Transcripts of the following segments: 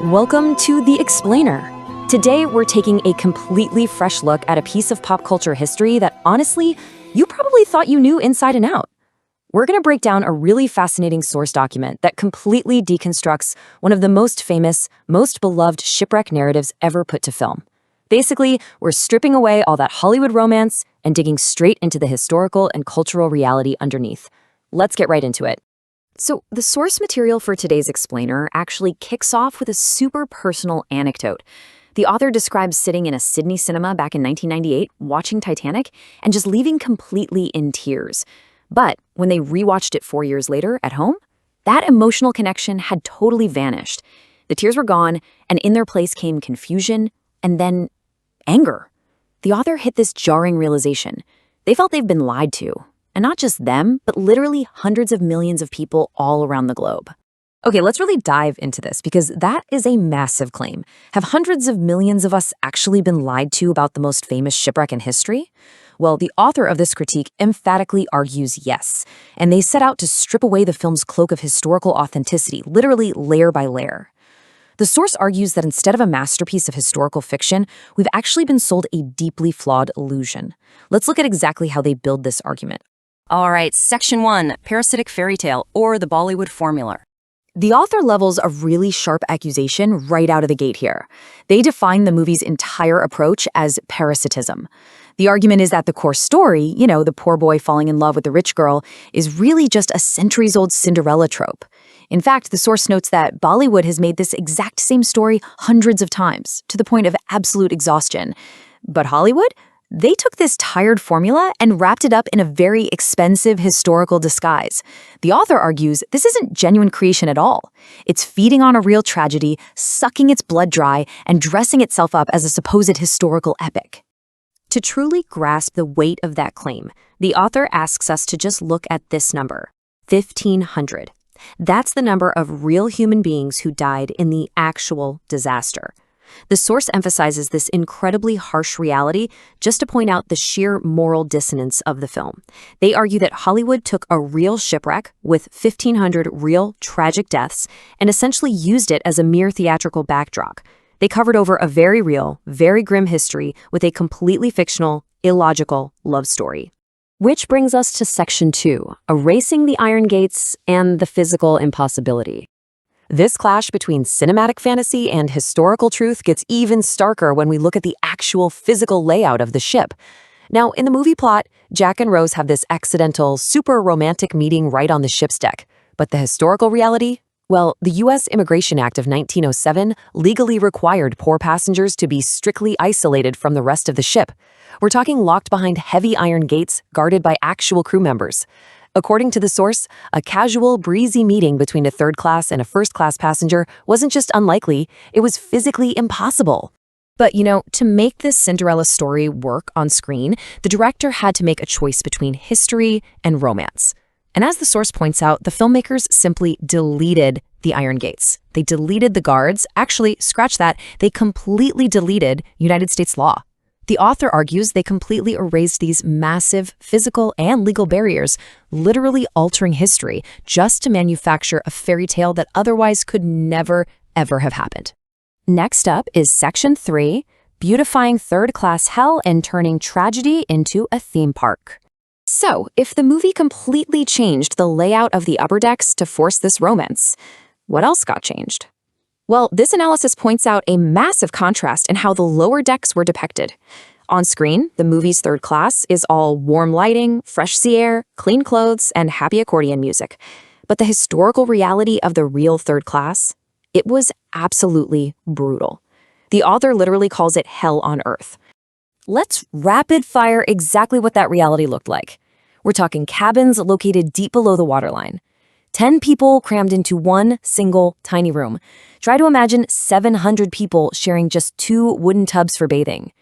Welcome to The Explainer. Today, we're taking a completely fresh look at a piece of pop culture history that, honestly, you probably thought you knew inside and out. We're going to break down a really fascinating source document that completely deconstructs one of the most famous, most beloved shipwreck narratives ever put to film. Basically, we're stripping away all that Hollywood romance and digging straight into the historical and cultural reality underneath. Let's get right into it. So, the source material for today's explainer actually kicks off with a super personal anecdote. The author describes sitting in a Sydney cinema back in 1998, watching Titanic, and just leaving completely in tears. But when they rewatched it 4 years later at home, that emotional connection had totally vanished. The tears were gone, and in their place came confusion and then anger. The author hit this jarring realization. They felt they've been lied to. And not just them, but literally hundreds of millions of people all around the globe. Okay, let's really dive into this because that is a massive claim. Have hundreds of millions of us actually been lied to about the most famous shipwreck in history? Well, the author of this critique emphatically argues yes, and they set out to strip away the film's cloak of historical authenticity, literally layer by layer. The source argues that instead of a masterpiece of historical fiction, we've actually been sold a deeply flawed illusion. Let's look at exactly how they build this argument. All right, Section 1, Parasitic Fairy Tale, or the Bollywood Formula. The author levels a really sharp accusation right out of the gate here. They define the movie's entire approach as parasitism. The argument is that the core story, the poor boy falling in love with the rich girl, is really just a centuries-old Cinderella trope. In fact, the source notes that Bollywood has made this exact same story hundreds of times, to the point of absolute exhaustion. But Hollywood? They took this tired formula and wrapped it up in a very expensive historical disguise. The author argues this isn't genuine creation at all. It's feeding on a real tragedy, sucking its blood dry, and dressing itself up as a supposed historical epic. To truly grasp the weight of that claim, the author asks us to just look at this number, 1,500. That's the number of real human beings who died in the actual disaster. The source emphasizes this incredibly harsh reality just to point out the sheer moral dissonance of the film. They argue that Hollywood took a real shipwreck with 1,500 real tragic deaths and essentially used it as a mere theatrical backdrop. They covered over a very real, very grim history with a completely fictional, illogical love story. Which brings us to Section 2, Erasing the Iron Gates and the Physical Impossibility. This clash between cinematic fantasy and historical truth gets even starker when we look at the actual physical layout of the ship. Now, in the movie plot, Jack and Rose have this accidental, super romantic meeting right on the ship's deck. But the historical reality? Well, the U.S. Immigration Act of 1907 legally required poor passengers to be strictly isolated from the rest of the ship. We're talking locked behind heavy iron gates guarded by actual crew members. According to the source, a casual, breezy meeting between a third-class and a first-class passenger wasn't just unlikely, it was physically impossible. But, to make this Cinderella story work on screen, the director had to make a choice between history and romance. And as the source points out, the filmmakers simply deleted the iron gates. They deleted the guards. Actually, scratch that, they completely deleted United States law. The author argues they completely erased these massive physical and legal barriers, literally altering history, just to manufacture a fairy tale that otherwise could never, ever have happened. Next up is Section 3, Beautifying Third-Class Hell and Turning Tragedy into a Theme Park. So, if the movie completely changed the layout of the upper decks to force this romance, what else got changed? Well, this analysis points out a massive contrast in how the lower decks were depicted. On screen, the movie's third class is all warm lighting, fresh sea air, clean clothes, and happy accordion music. But the historical reality of the real third class? It was absolutely brutal. The author literally calls it hell on earth. Let's rapid fire exactly what that reality looked like. We're talking cabins located deep below the waterline. 10 people crammed into one single tiny room. Try to imagine 700 people sharing just 2 wooden tubs for bathing.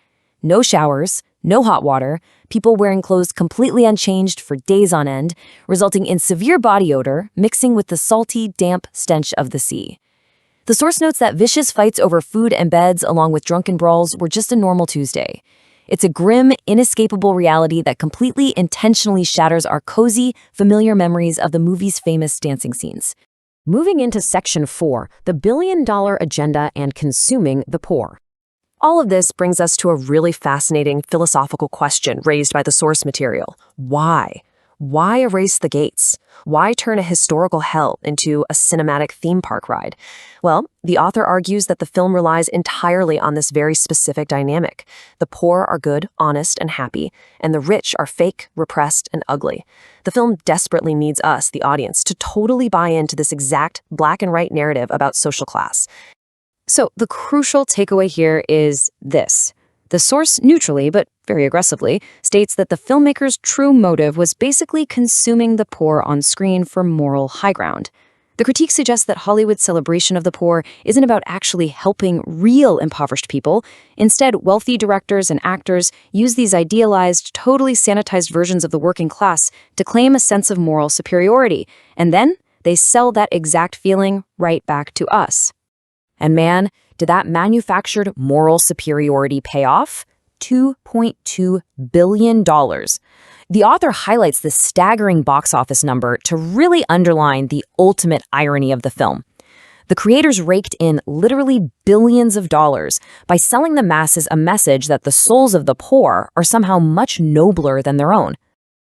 No showers, no hot water, people wearing clothes completely unchanged for days on end, resulting in severe body odor mixing with the salty, damp stench of the sea. The source notes that vicious fights over food and beds, along with drunken brawls, were just a normal Tuesday. It's a grim, inescapable reality that completely intentionally shatters our cozy, familiar memories of the movie's famous dancing scenes. Moving into Section 4, the billion-dollar agenda and consuming the poor. All of this brings us to a really fascinating philosophical question raised by the source material. Why? Why erase the gates? Why turn a historical hell into a cinematic theme park ride? Well, the author argues that the film relies entirely on this very specific dynamic. The poor are good, honest, and happy, and the rich are fake, repressed, and ugly. The film desperately needs us, the audience, to totally buy into this exact black and white narrative about social class. So the crucial takeaway here is this. The source neutrally, but very aggressively, states that the filmmaker's true motive was basically consuming the poor on screen for moral high ground. The critique suggests that Hollywood's celebration of the poor isn't about actually helping real impoverished people. Instead, wealthy directors and actors use these idealized, totally sanitized versions of the working class to claim a sense of moral superiority, and then they sell that exact feeling right back to us. And man, did that manufactured moral superiority pay off? $2.2 billion. The author highlights this staggering box office number to really underline the ultimate irony of the film. The creators raked in literally billions of dollars by selling the masses a message that the souls of the poor are somehow much nobler than their own.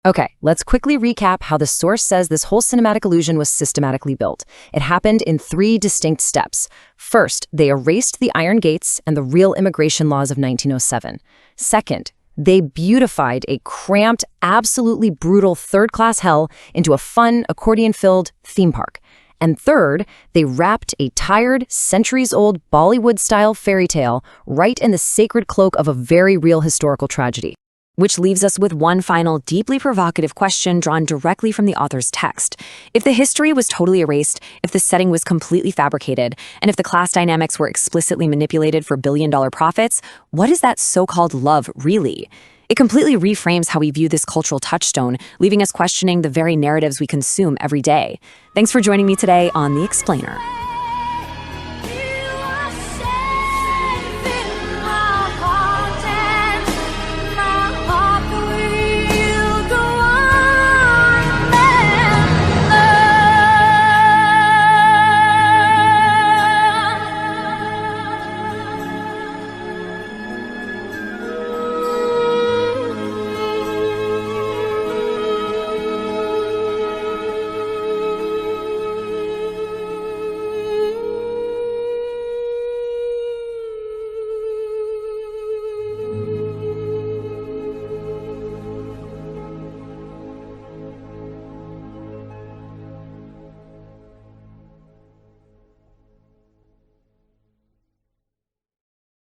Okay, let's quickly recap how the source says this whole cinematic illusion was systematically built. It happened in 3 distinct steps. First, they erased the Iron Gates and the real immigration laws of 1907. Second, they beautified a cramped, absolutely brutal third-class hell into a fun, accordion-filled theme park. And third, they wrapped a tired, centuries-old Bollywood-style fairy tale right in the sacred cloak of a very real historical tragedy. Which leaves us with one final, deeply provocative question drawn directly from the author's text. If the history was totally erased, if the setting was completely fabricated, and if the class dynamics were explicitly manipulated for billion-dollar profits, what is that so-called love really? It completely reframes how we view this cultural touchstone, leaving us questioning the very narratives we consume every day. Thanks for joining me today on The Explainer.